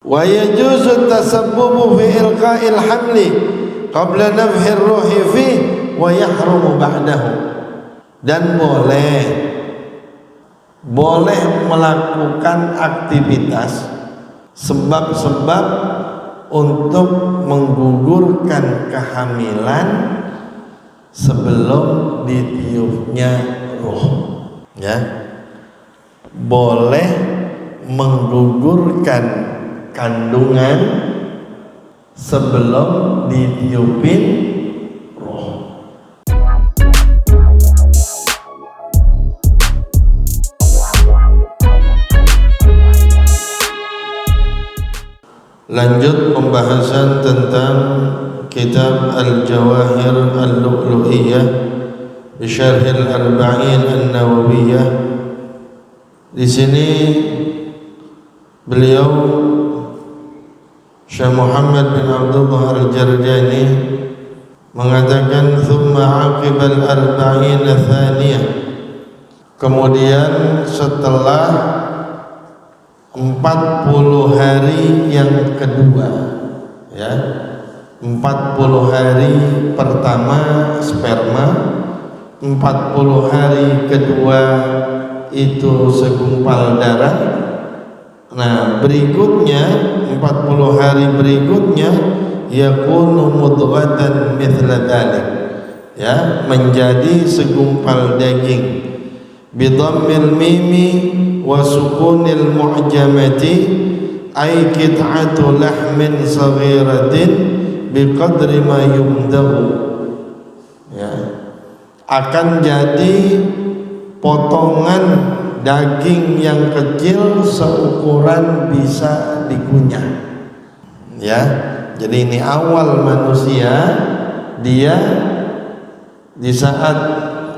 wa yajuzu tasabbubu fi ilqa'il hamli qabla nafhi ruhi fi wa yahrumu ba'dahu. Dan boleh melakukan aktivitas sebab-sebab untuk menggugurkan kehamilan sebelum ditiupnya ruh, ya. Boleh menggugurkan kandungan sebelum ditiupin ruh. Lanjut pembahasan tentang kitab Al-Jawahir Al-Lu'lu'iyah bi Syarh Al-Arba'in An-Nawawiyah. Di sini beliau Syekh Muhammad bin Abdullah Al-Jarjani mengatakan thumma aqibal arba'in thaniyah, kemudian setelah 40 hari yang kedua, ya, 40 hari pertama sperma, 40 hari kedua itu segumpal darah. Nah, berikutnya 40 hari berikutnya yakunu mudghatan mithla dzalik, ya, menjadi segumpal daging. Bidhammil mimi wa sukunil mu'jamati ay qit'atu lahmin saghiratin biqadri ma yumdahu, ya, akan jadi potongan daging yang kecil seukuran bisa dikunyah, ya. Jadi ini awal manusia, dia di saat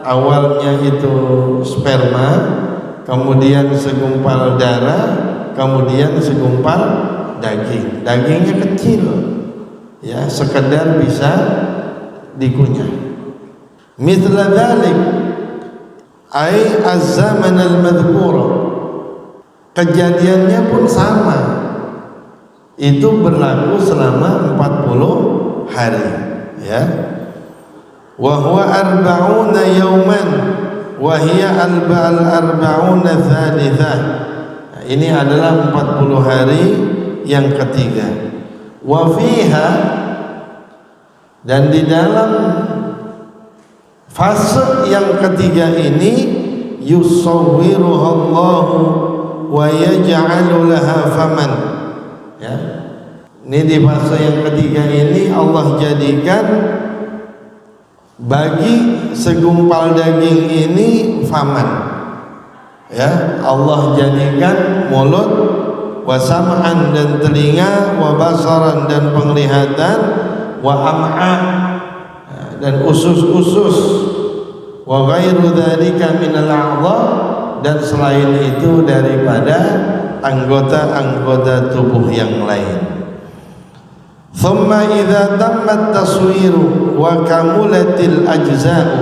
awalnya itu sperma, kemudian segumpal darah, kemudian segumpal daging. Dagingnya kecil, ya, sekedar bisa dikunyah. Mithla dzalik ay az-zaman al-madhkur, kejadiannya pun sama, itu berlaku selama 40 hari, ya. Wa huwa arba'una yawman wa hiya al-arba'una thalithah. Ini adalah 40 hari yang ketiga. Wa fiha, dan di dalam fase yang ketiga ini yusawwiruha Allah wa yaj'alu laha faman, ya. Ini di fase yang ketiga ini Allah jadikan bagi segumpal daging ini faman, ya. Allah jadikan mulut, wa sam'an dan telinga, wa basaran dan penglihatan, wa am'a dan usus-usus, wa ghairu dzalika minal a'dha, dan selain itu daripada anggota-anggota tubuh yang lain. Thumma idza tammat taswiru wa kamulatil ajza'u,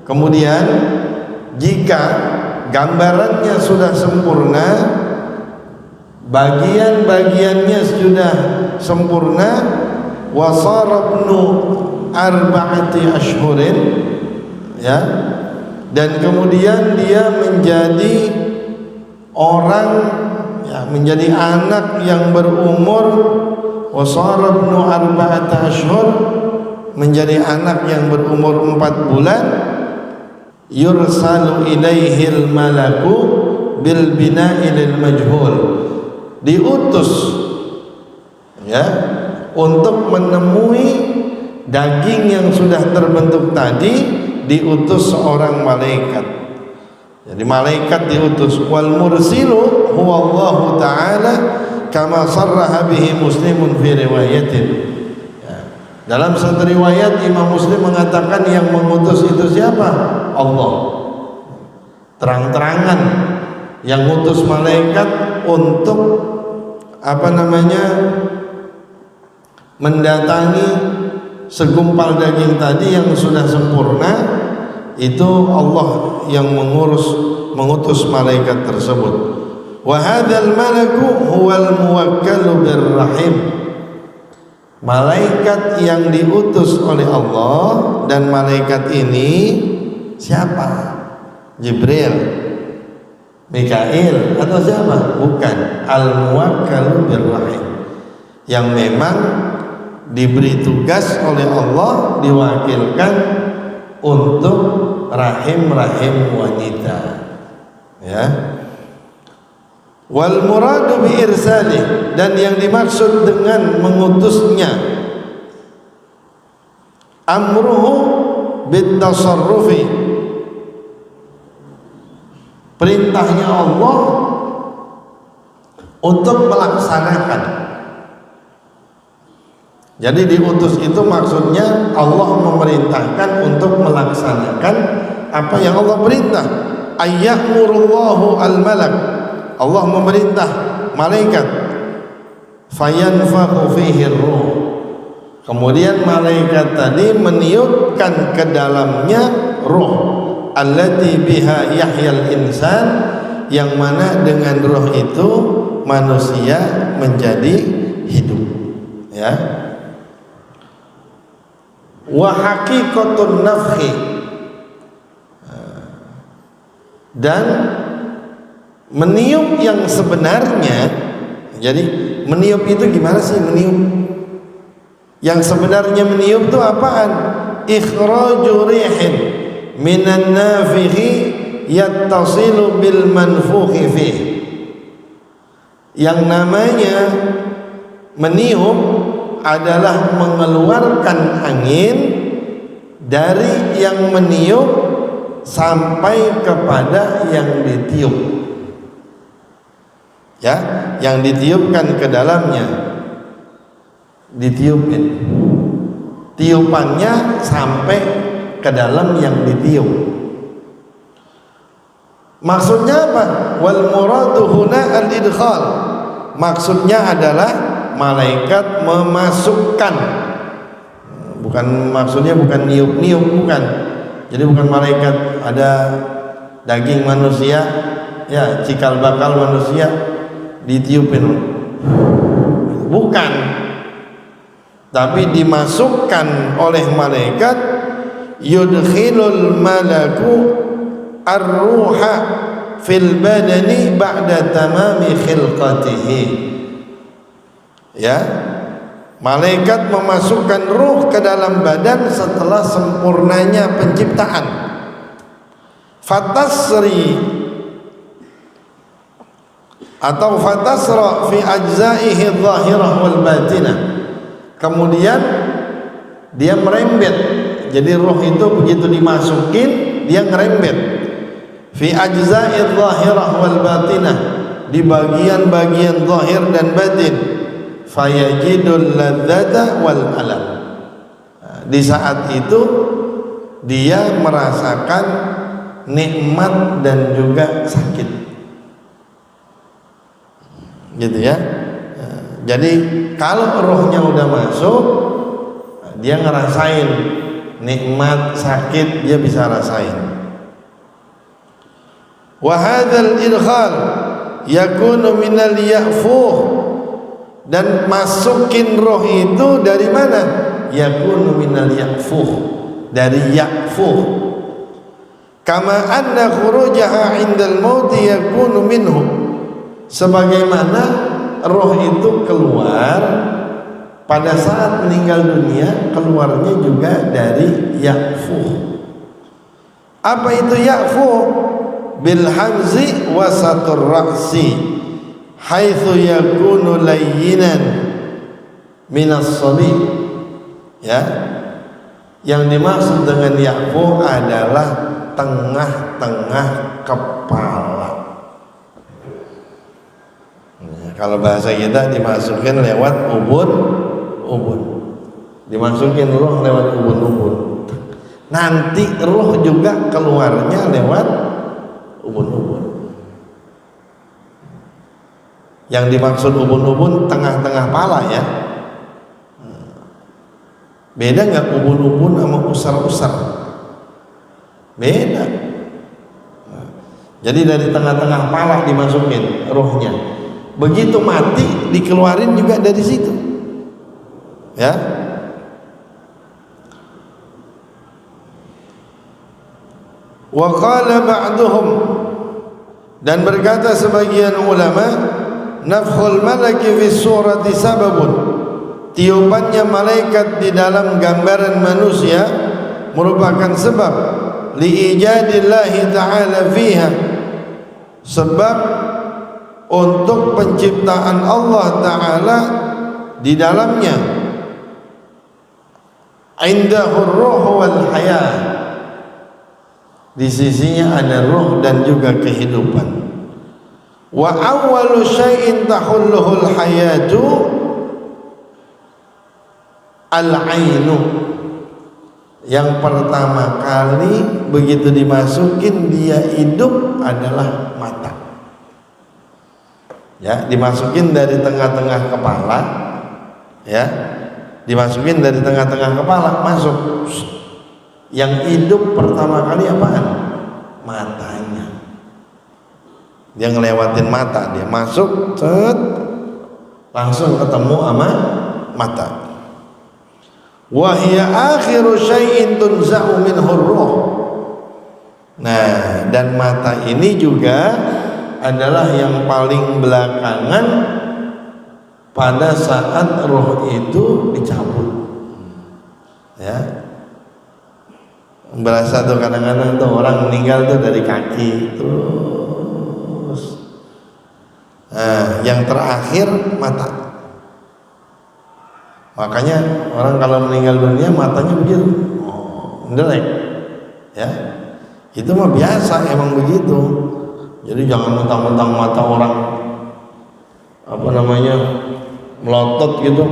kemudian jika gambarannya sudah sempurna, bagian-bagiannya sudah sempurna, wa sarabnu arba'ati ashhurin, ya, dan kemudian dia menjadi orang, ya, menjadi anak yang berumur, wasarabnu arba'ata ashhur, menjadi anak yang berumur 4 bulan, yursalu ilaihil malaku bil bina'i lil majhul, diutus, ya, untuk menemui daging yang sudah terbentuk tadi, diutus seorang malaikat. Jadi malaikat diutus. Wal mursilu huwa Allah Ta'ala kama sarraha bihi Muslimun fi riwayatin, ya. Dalam satu riwayat Imam Muslim mengatakan yang mengutus itu siapa? Allah. Terang-terangan yang ngutus malaikat untuk mendatangi segumpal daging tadi yang sudah sempurna, itu Allah yang mengutus malaikat tersebut. Wa hadzal malaku huwal muwakkalu birrahim. Malaikat yang diutus oleh Allah, dan malaikat ini siapa? Jibril, Mikail atau siapa? Bukan. Al-muwakkalu birrahim, yang memang diberi tugas oleh Allah, diwakilkan untuk rahim-rahim wanita. Ya. Wal muradu bi irsalih, dan yang dimaksud dengan mengutusnya, amruhu bit tasarrufi, perintahnya Allah untuk melaksanakan. Jadi diutus itu maksudnya Allah memerintahkan untuk melaksanakan apa yang Allah perintah. Ayyamurullahu al-malak, Allah memerintah malaikat, fayanfakhu fihi ruh, kemudian malaikat tadi meniupkan ke dalamnya ruh, allati biha yahyal insan, yang mana dengan ruh itu manusia menjadi hidup. Ya. Wa haqiqatun nafhi, dan meniup yang sebenarnya. Jadi meniup itu gimana sih meniup? Yang sebenarnya meniup itu apaan? Ikhraju rihin minan nafihi yattasilu bil manfukhi fih. Yang namanya meniup adalah mengeluarkan angin dari yang meniup sampai kepada yang ditiup. Ya, yang ditiupkan ke dalamnya, ditiupin, tiupannya sampai ke dalam yang ditiup. Maksudnya apa? Wal muradu huna al-idkhal, maksudnya adalah malaikat memasukkan. Bukan, maksudnya bukan niup-niup, bukan. Jadi bukan malaikat ada daging manusia, ya cikal bakal manusia ditiupin, bukan, tapi dimasukkan oleh malaikat. Yudkhilul malaku ar-ruha fil badani ba'da tamami khilqatihi. Ya, malaikat memasukkan ruh ke dalam badan setelah sempurnanya penciptaan. Fatasri atau fatasra fi ajzaihi dhahirah wal batinah, kemudian dia merembet. Jadi roh itu begitu dimasukin, dia ngerembet fi ajzaihi dhahirah wal batinah, di bagian-bagian zahir dan batin. Fayajidul ladzata wal alam, di saat itu dia merasakan nikmat dan juga sakit. Gitu ya. Jadi kalau rohnya udah masuk, dia ngerasain nikmat, sakit, dia bisa rasain. Wa hadzal idkhal yakunu minal ya'fuh, dan masukin roh itu dari mana? Yakunu minal ya'fuh, dari ya'fuh. Kama anna khurujaha indal mauti yakunu minhu, sebagaimana roh itu keluar pada saat meninggal dunia, keluarnya juga dari ya'fuh. Apa itu ya'fuh? Bil hamzi wasatur ra'si, haitsu yakunu layyinan minas sabi. Ya, yang dimaksud dengan ya'fuh adalah tengah-tengah kepala. Kalau bahasa kita dimasukin lewat ubun, dimasukin roh lewat ubun. Nanti roh juga keluarnya lewat ubun. Yang dimaksud ubun-ubun tengah-tengah pala ya. Beda nggak ubun-ubun sama usar-usar? Beda. Jadi dari tengah-tengah kepala dimasukin rohnya. Begitu mati dikeluarin juga dari situ. Ya. Wa qala ba'duhum, dan berkata sebagian ulama, nafkhul malaki fi surati sababun, tiupannya malaikat di dalam gambaran manusia merupakan sebab liijadillahi ta'ala fiha, sebab untuk penciptaan Allah Ta'ala di dalamnya. Indahur ruh wal hayah, di sisinya ada ruh dan juga kehidupan. Wa awwalu syai'in tahulluhul hayatu al-ainu, yang pertama kali begitu dimasukin dia hidup adalah mata. Ya, dimasukin dari tengah-tengah kepala, ya, dimasukin dari tengah-tengah kepala, masuk. Yang hidup pertama kali apaan? Matanya. Dia ngelewatin mata, dia masuk, cet, langsung ketemu sama mata. Wa hiya akhiru syai'in tunza'u minhu ruh. Nah, dan mata ini juga adalah yang paling belakangan pada saat roh itu dicabut. Ya. Berasa tuh kadang-kadang tuh orang meninggal tuh dari kaki terus. Nah, yang terakhir mata. Makanya orang kalau meninggal dunia matanya begitu, mendelek. Ya. Itu mah biasa, emang begitu. Jadi jangan mentang-mentang mata orang apa namanya melotot gitu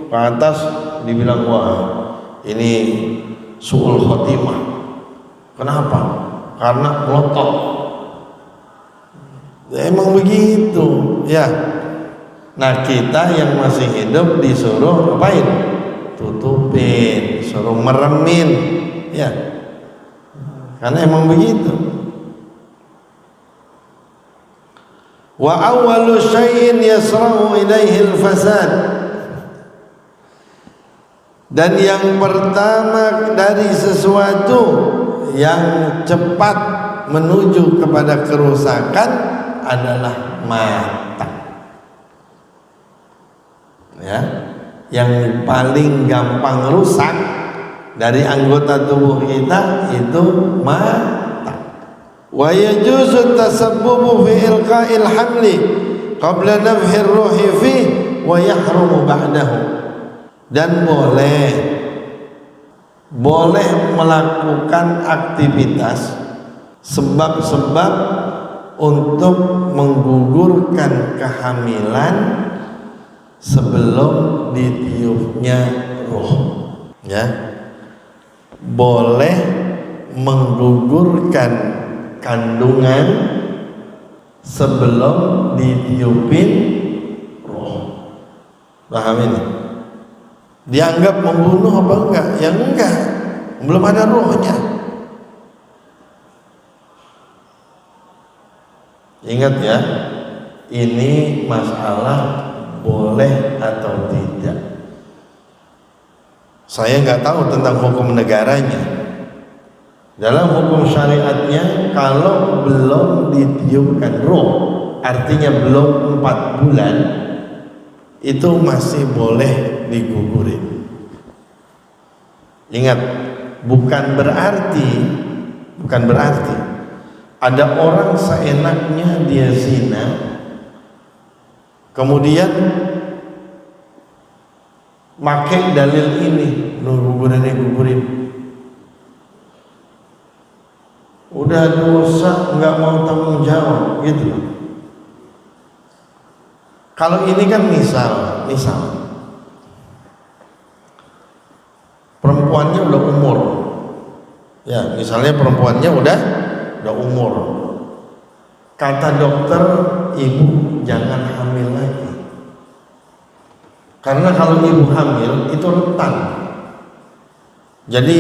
ke atas dibilang wah ini su'ul khotimah. Kenapa? Karena melotot. Emang begitu, ya. Nah, kita yang masih hidup disuruh ngapain? Tutupin, suruh meremin, ya. Karena emang begitu. Wa awwalu syai'in yasra'u ilaihi al-fasad, dan yang pertama dari sesuatu yang cepat menuju kepada kerusakan adalah mata. Ya, yang paling gampang rusak dari anggota tubuh kita itu mata. Wa yajuzu tasabbubu fi ilqa'il hamli qabla nafhi ruhi fi wa yahrumu ba'dahu, dan boleh melakukan aktivitas sebab-sebab untuk menggugurkan kehamilan sebelum ditiupnya roh. Ya, boleh menggugurkan kandungan sebelum ditiupin roh. Paham ini? Dianggap membunuh apa enggak? Ya enggak, belum ada rohnya. Ingat ya, ini masalah boleh atau tidak. Saya nggak tahu tentang hukum negaranya. Dalam hukum syariatnya, kalau belum ditiupkan roh, artinya belum 4 bulan, itu masih boleh digugurin. Ingat, bukan berarti ada orang seenaknya dia zina, kemudian pakai dalil ini, gugurin. Udah dosa nggak mau tanggung jawab gitu. Kalau ini kan misal perempuannya udah umur, ya misalnya perempuannya udah umur, kata dokter ibu jangan hamil lagi, karena kalau ibu hamil itu rentan, jadi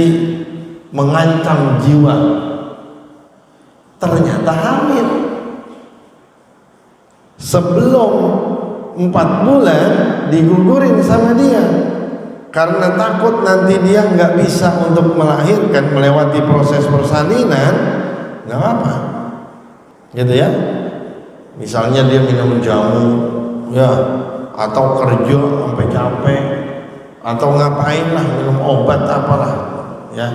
mengancam jiwa. ternyata hamil. Sebelum 4 bulan digugurin sama dia karena takut nanti dia nggak bisa untuk melahirkan, melewati proses persalinan. Nggak apa, gitu ya. Misalnya dia minum jamu, ya, atau kerja sampai capek, atau ngapain lah, minum obat apalah, ya.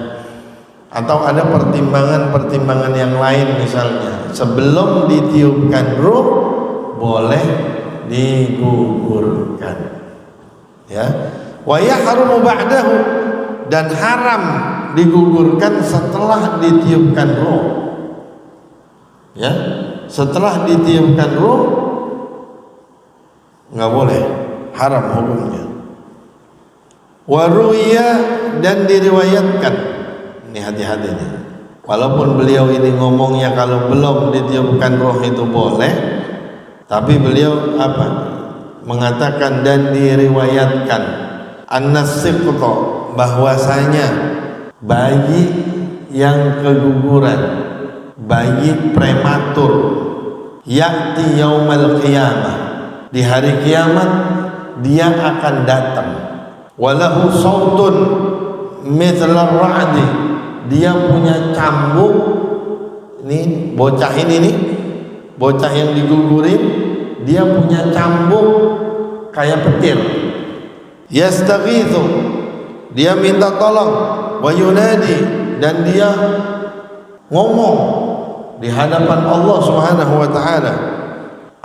Atau ada pertimbangan-pertimbangan yang lain, misalnya sebelum ditiupkan ruh boleh digugurkan, ya. Wa yahrumu ba'dahu, dan haram digugurkan setelah ditiupkan ruh, ya. Setelah ditiupkan ruh nggak boleh, haram hukumnya. Wa ruwiya, dan diriwayatkan, ini hati-hati nih, walaupun beliau ini ngomongnya kalau belum ditiupkan roh itu boleh, tapi beliau apa? Mengatakan dan diriwayatkan an-nasiqta, bahwasanya bayi yang keguguran, bayi prematur, ya'ti yaumal qiyamah, di hari kiamat dia akan datang, walahu sautun mithla ra'di, dia punya cambuk. Ini bocah ini nih, bocah yang digugurin, dia punya cambuk kayak petir. Yastaghithu, dia minta tolong, wa yunadi, dan dia ngomong di hadapan Allah Subhanahu wa taala,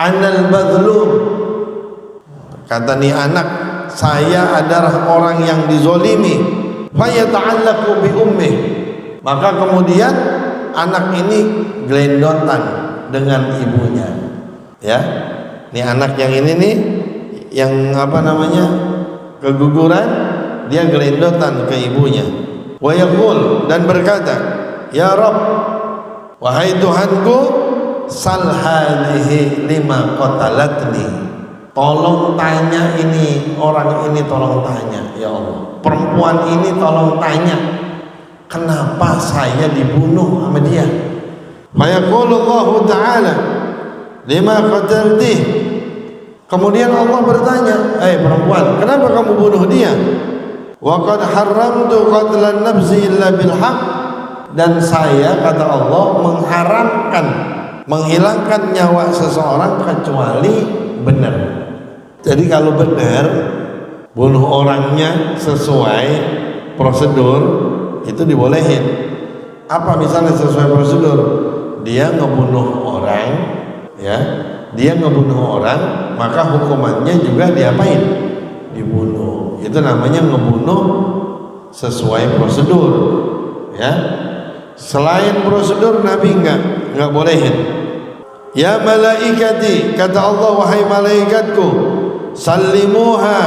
anal madhlum, kata nih anak, saya adalah orang yang dizolimi. Fayata'allaqu bi ummih, maka kemudian anak ini gelendotan dengan ibunya, ya. Ini anak yang ini nih, yang apa namanya, keguguran, dia gelendotan ke ibunya. Wa yaqul, dan berkata, ya Rabb, wahai Tuhanku, sal hadhihi lima qatalatni, tolong tanya ini, orang ini tolong tanya, ya Allah, perempuan ini tolong tanya, kenapa saya dibunuh sama dia. Fayaqulullahu ta'ala lima qataltih, kemudian Allah bertanya, perempuan, kenapa kamu bunuh dia? Wa qad haramtu qatlan nafsi illa bil haqq, dan saya, kata Allah, mengharamkan menghilangkan nyawa seseorang kecuali benar. Jadi kalau benar, bunuh orangnya sesuai prosedur, itu dibolehin. Apa misalnya sesuai prosedur? Dia ngebunuh orang, ya, dia ngebunuh orang, maka hukumannya juga diapain? Dibunuh. Itu namanya ngebunuh sesuai prosedur, ya. Selain prosedur Nabi enggak bolehin. Ya malaikati, kata Allah, wahai malaikatku, sallimuha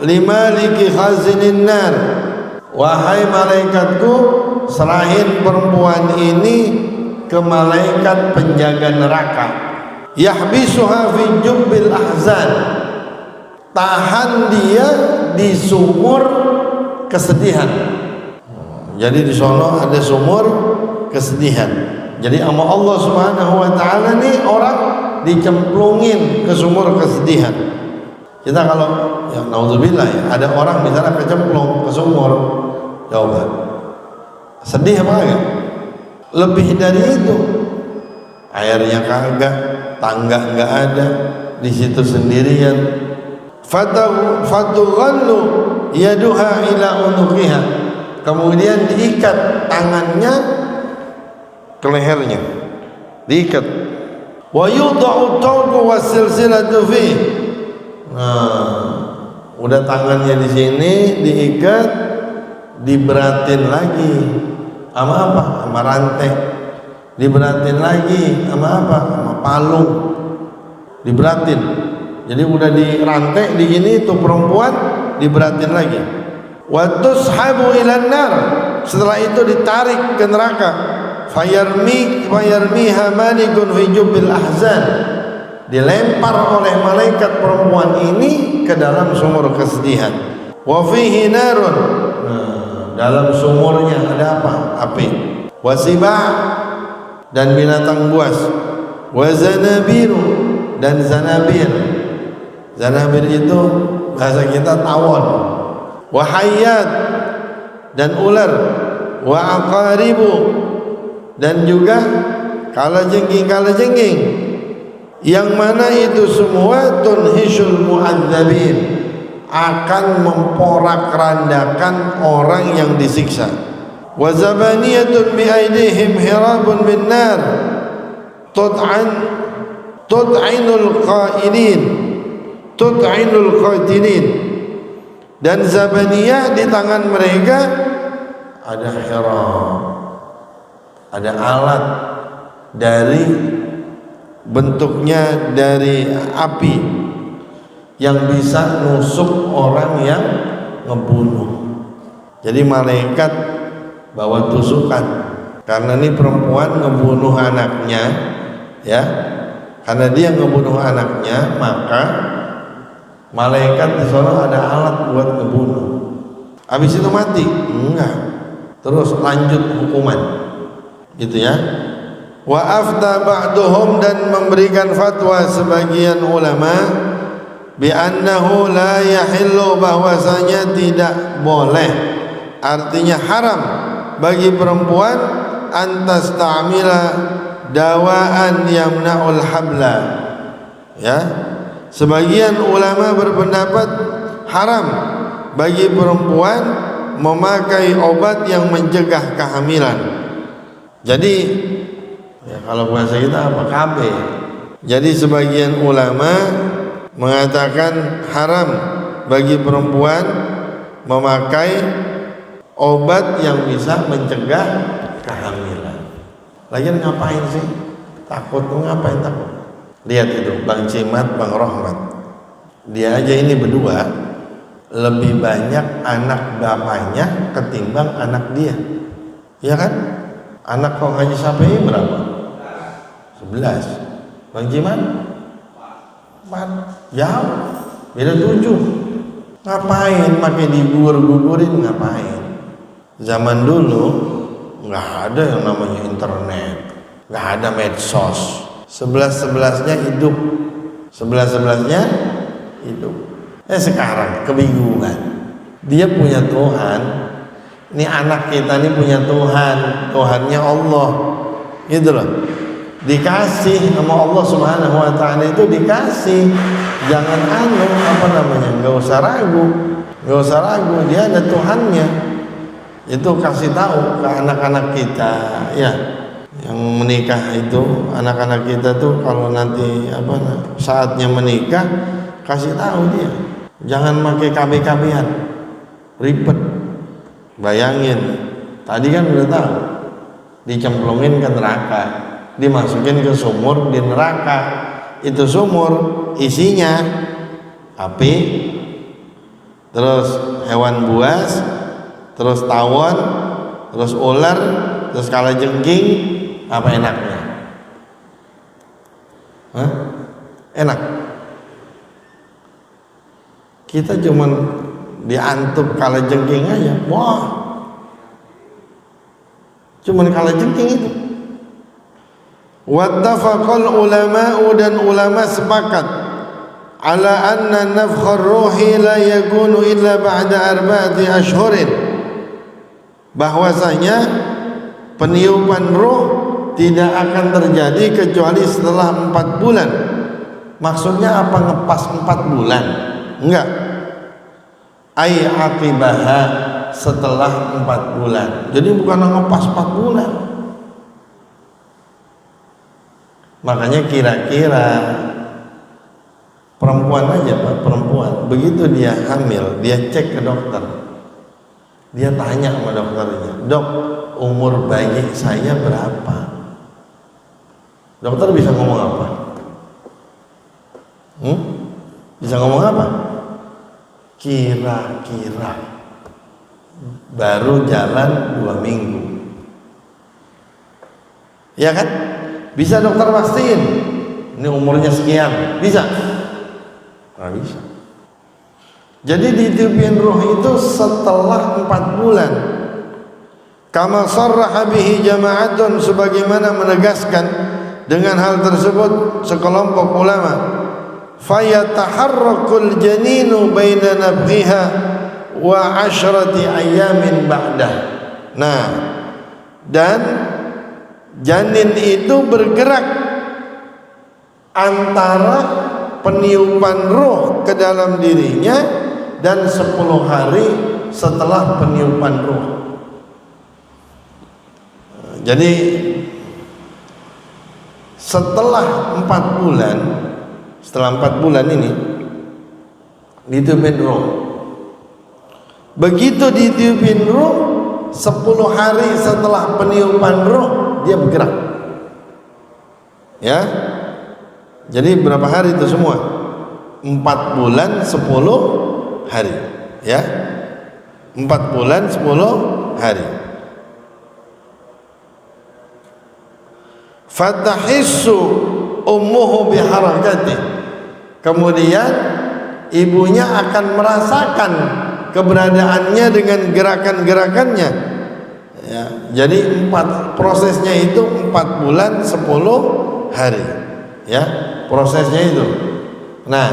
limaliki khazinin nar, wahai malaikatku, serahin perempuan ini ke malaikat penjaga neraka. Yahbisuha fi jubbil ahzan, tahan dia di sumur kesedihan. Jadi di sono ada sumur kesedihan. Jadi sama Allah Subhanahu wa taala nih orang dicemplungin ke sumur kesedihan. Kita kalau, ya naudzubillah, ya, ada orang misalnya kecemplung ke sumur, coba sedih apa enggak? Lebih dari itu, airnya kagak, tangga enggak ada, di situ sendirian. Fatughallu yaduha ila unuqiha, kemudian diikat tangannya ke lehernya, diikat. Wa yudau tawqu wasilsilatu fi, nah, udah tangannya di sini diikat, diberatin lagi sama apa? Sama rantai. Diberatin lagi sama apa? Sama palung. Diberatin. Jadi udah dirantai di gini, tuh perempuan diberatin lagi. Wa tushabu ilan nar, setelah itu ditarik ke neraka. Fayarmiha malikun fi jubbil ahzan, dilempar oleh malaikat perempuan ini ke dalam sumur kesedihan. Wa fihi narun, dalam sumurnya ada apa? Api. Wasibah, dan binatang buas. Wa zanabiru, dan zanabir. Zanabir itu bahasa kita tawon. Wa hayyat, dan ular. Wa aqaribu, dan juga kalajengking, yang mana itu semua tunhishul mu'adzabin, akan memporak-randakan orang yang disiksa. Wa zabaniyatun bi aidihim hirabun bin nar tud'inul qatilin, dan zabaniyah di tangan mereka ada hirab, ada alat dari bentuknya dari api yang bisa nusuk orang yang ngebunuh. Jadi malaikat bawa tusukan karena ini perempuan ngebunuh anaknya, ya, karena dia ngebunuh anaknya, maka malaikat di sana ada alat buat ngebunuh. Habis itu mati? Enggak, terus lanjut hukuman, gitu ya. Wa afta ba'duhum, dan memberikan fatwa sebagian ulama bi annahu la yahillu, bahwasanya tidak boleh, artinya haram bagi perempuan antas ta'mila dawaan yamna'ul habla, ya. Sebagian ulama berpendapat haram bagi perempuan memakai obat yang mencegah kehamilan. Jadi ya, kalau bahasa kita apa? KB. Jadi sebagian ulama mengatakan haram bagi perempuan memakai obat yang bisa mencegah kehamilan. Lagian ngapain sih? Takut tuh, ngapain takut? Lihat itu Bang Cimat, Bang Rohmat, dia aja ini berdua lebih banyak anak bapaknya ketimbang anak dia, ya kan? Anak kok Haji Sapi berapa? 11. Bang Cimat 4. Jauh, beda 7. Ngapain pakai gugurin, ngapain? Zaman dulu nggak ada yang namanya internet, nggak ada medsos. 11-11-nya hidup, 11-11-nya hidup. Sekarang kebingungan. Dia punya Tuhan, ini anak kita ini punya Tuhan, Tuhannya Allah, gitu loh. Dikasih sama Allah Subhanahu Wa Taala, itu dikasih. Jangan nggak usah ragu, dia ada Tuhannya. Itu kasih tahu ke anak-anak kita, ya. Yang menikah itu, anak-anak kita tuh kalau nanti saatnya menikah, kasih tahu dia, jangan pakai KB-KB-an, ribet. Bayangin, tadi kan udah tahu, dicemplungin ke neraka, dimasukin ke sumur di neraka. Itu sumur isinya api, terus hewan buas, terus tawon, terus ular, terus kalajengking. Apa enaknya? Enak. Kita cuman diantup kalajengking aja, wah, cuman kalajengking itu. Wattafaqal ulama'u, dan ulama sepakat ala anna nafkhar ruhi la yakunu illa ba'da 4 ashhurin, bahwasanya peniupan ruh tidak akan terjadi kecuali setelah 4 bulan. Maksudnya apa ngepas 4 bulan? Enggak. Ai aqibaha, setelah 4 bulan. Jadi bukan ngepas 4 bulan. Makanya kira-kira perempuan aja, Pak, perempuan begitu dia hamil, dia cek ke dokter, dia tanya sama dokternya, dok, umur bayi saya berapa? Dokter bisa ngomong apa? Bisa ngomong apa? Kira-kira. Baru jalan 2 minggu, ya kan? Bisa dokter pastiin ini umurnya sekian? Bisa? Nggak bisa. Jadi ditiupin ruh itu setelah 4 bulan. Kama sarraha bihi jama'atun, sebagaimana menegaskan dengan hal tersebut sekelompok ulama. Fayataharrakul janinu baina nabghiha wa 'ashrati ayamin ba'dah. Nah, dan janin itu bergerak antara peniupan ruh ke dalam dirinya dan 10 hari setelah peniupan ruh. Jadi setelah 4 bulan, setelah 4 bulan ini ditiupin ruh. Begitu ditiupin ruh, 10 hari setelah peniupan ruh dia bergerak. Ya. Jadi berapa hari itu semua? 4 bulan 10 hari. Ya. 4 bulan 10 hari. Fatahissu ummuhu biharakati. Kemudian ibunya akan merasakan keberadaannya dengan gerakan-gerakannya. Ya, jadi prosesnya itu 4 bulan 10 hari. Ya, prosesnya itu. Nah,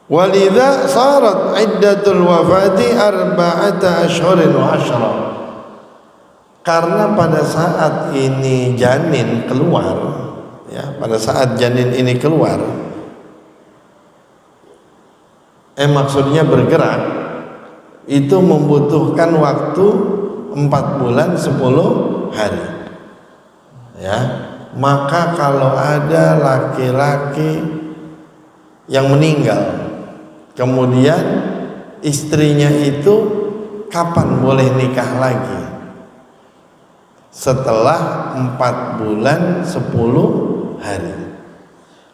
walidha sarat iddatul wafati 4 ashhurin wa 10. Karena pada saat ini janin keluar, ya, pada saat janin ini keluar, maksudnya bergerak, itu membutuhkan waktu 4 bulan 10 hari. Ya, maka kalau ada laki-laki yang meninggal, kemudian istrinya itu kapan boleh nikah lagi? Setelah 4 bulan 10 hari.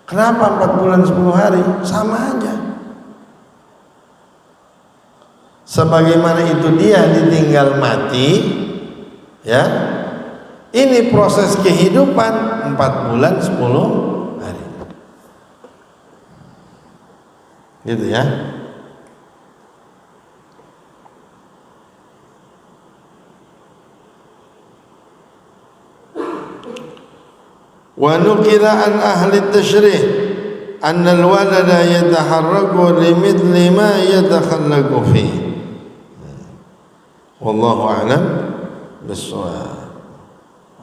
Kenapa 4 bulan 10 hari? Sama aja. Sebagaimana itu dia ditinggal mati, ya. Ini proses kehidupan 4 bulan 10 hari. Gitu ya. Wa nukila an ahli tasyrih anna al-walada yataharraku limithli ma yatakhallaku fi. Wallahu a'lam bissawab.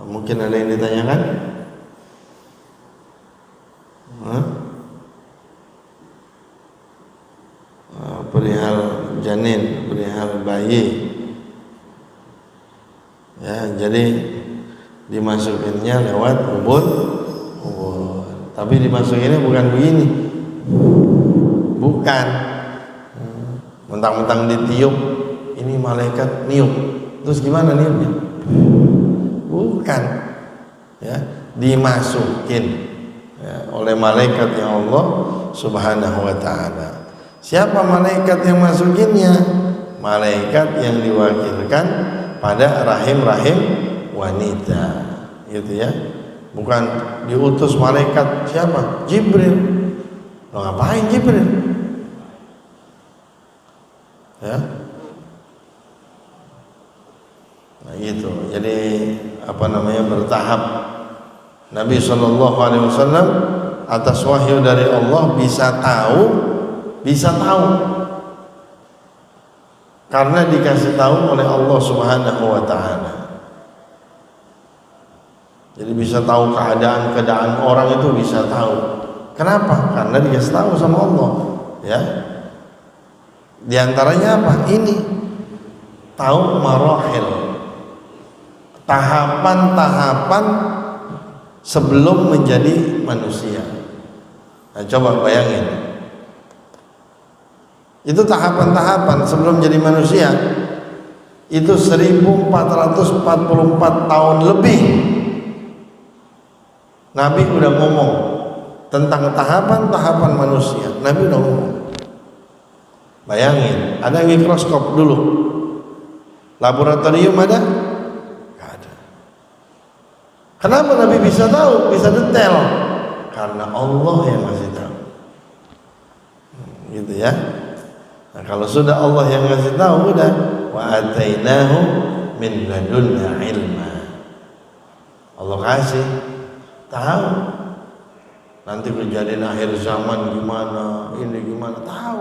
Mungkin ada yang ditanyakan? Perihal janin, perihal bayi. Ya, jadi dimasukinnya lewat ubun. Tapi dimasukinnya bukan begini. Bukan. Mentang-mentang ditiup, ini malaikat niup. Terus gimana niupnya? Bukan. Ya, dimasukin, ya, oleh malaikat yang Allah Subhanahu wa taala. Siapa malaikat yang masukinnya? Malaikat yang diwakilkan pada rahim-rahim wanita, gitu ya. Bukan diutus malaikat siapa? Jibril. Lo ngapain Jibril? Ya. Nah gitu. Jadi bertahap. Nabi SAW atas wahyu dari Allah bisa tahu karena dikasih tahu oleh Allah Subhanahu wa taala. Jadi bisa tahu keadaan orang itu, bisa tahu. Kenapa? Karena dikasih tahu sama Allah, ya. Di antaranya apa? Ini tahu marahil, tahapan-tahapan sebelum menjadi manusia. Nah, coba bayangin. Itu tahapan-tahapan sebelum jadi manusia. Itu 1444 tahun lebih. Nabi udah ngomong tentang tahapan-tahapan manusia. Nabi udah ngomong. Bayangin, ada mikroskop dulu. Laboratorium ada? Gak ada. Kenapa Nabi bisa tahu, bisa detail? Karena Allah yang masih tahu. Gitu ya. Nah, kalau sudah Allah yang ngasih tahu, udah wa atainahu min ladunna ilma. Allah kasih tahu nanti kejadian akhir zaman gimana, ini gimana, tahu.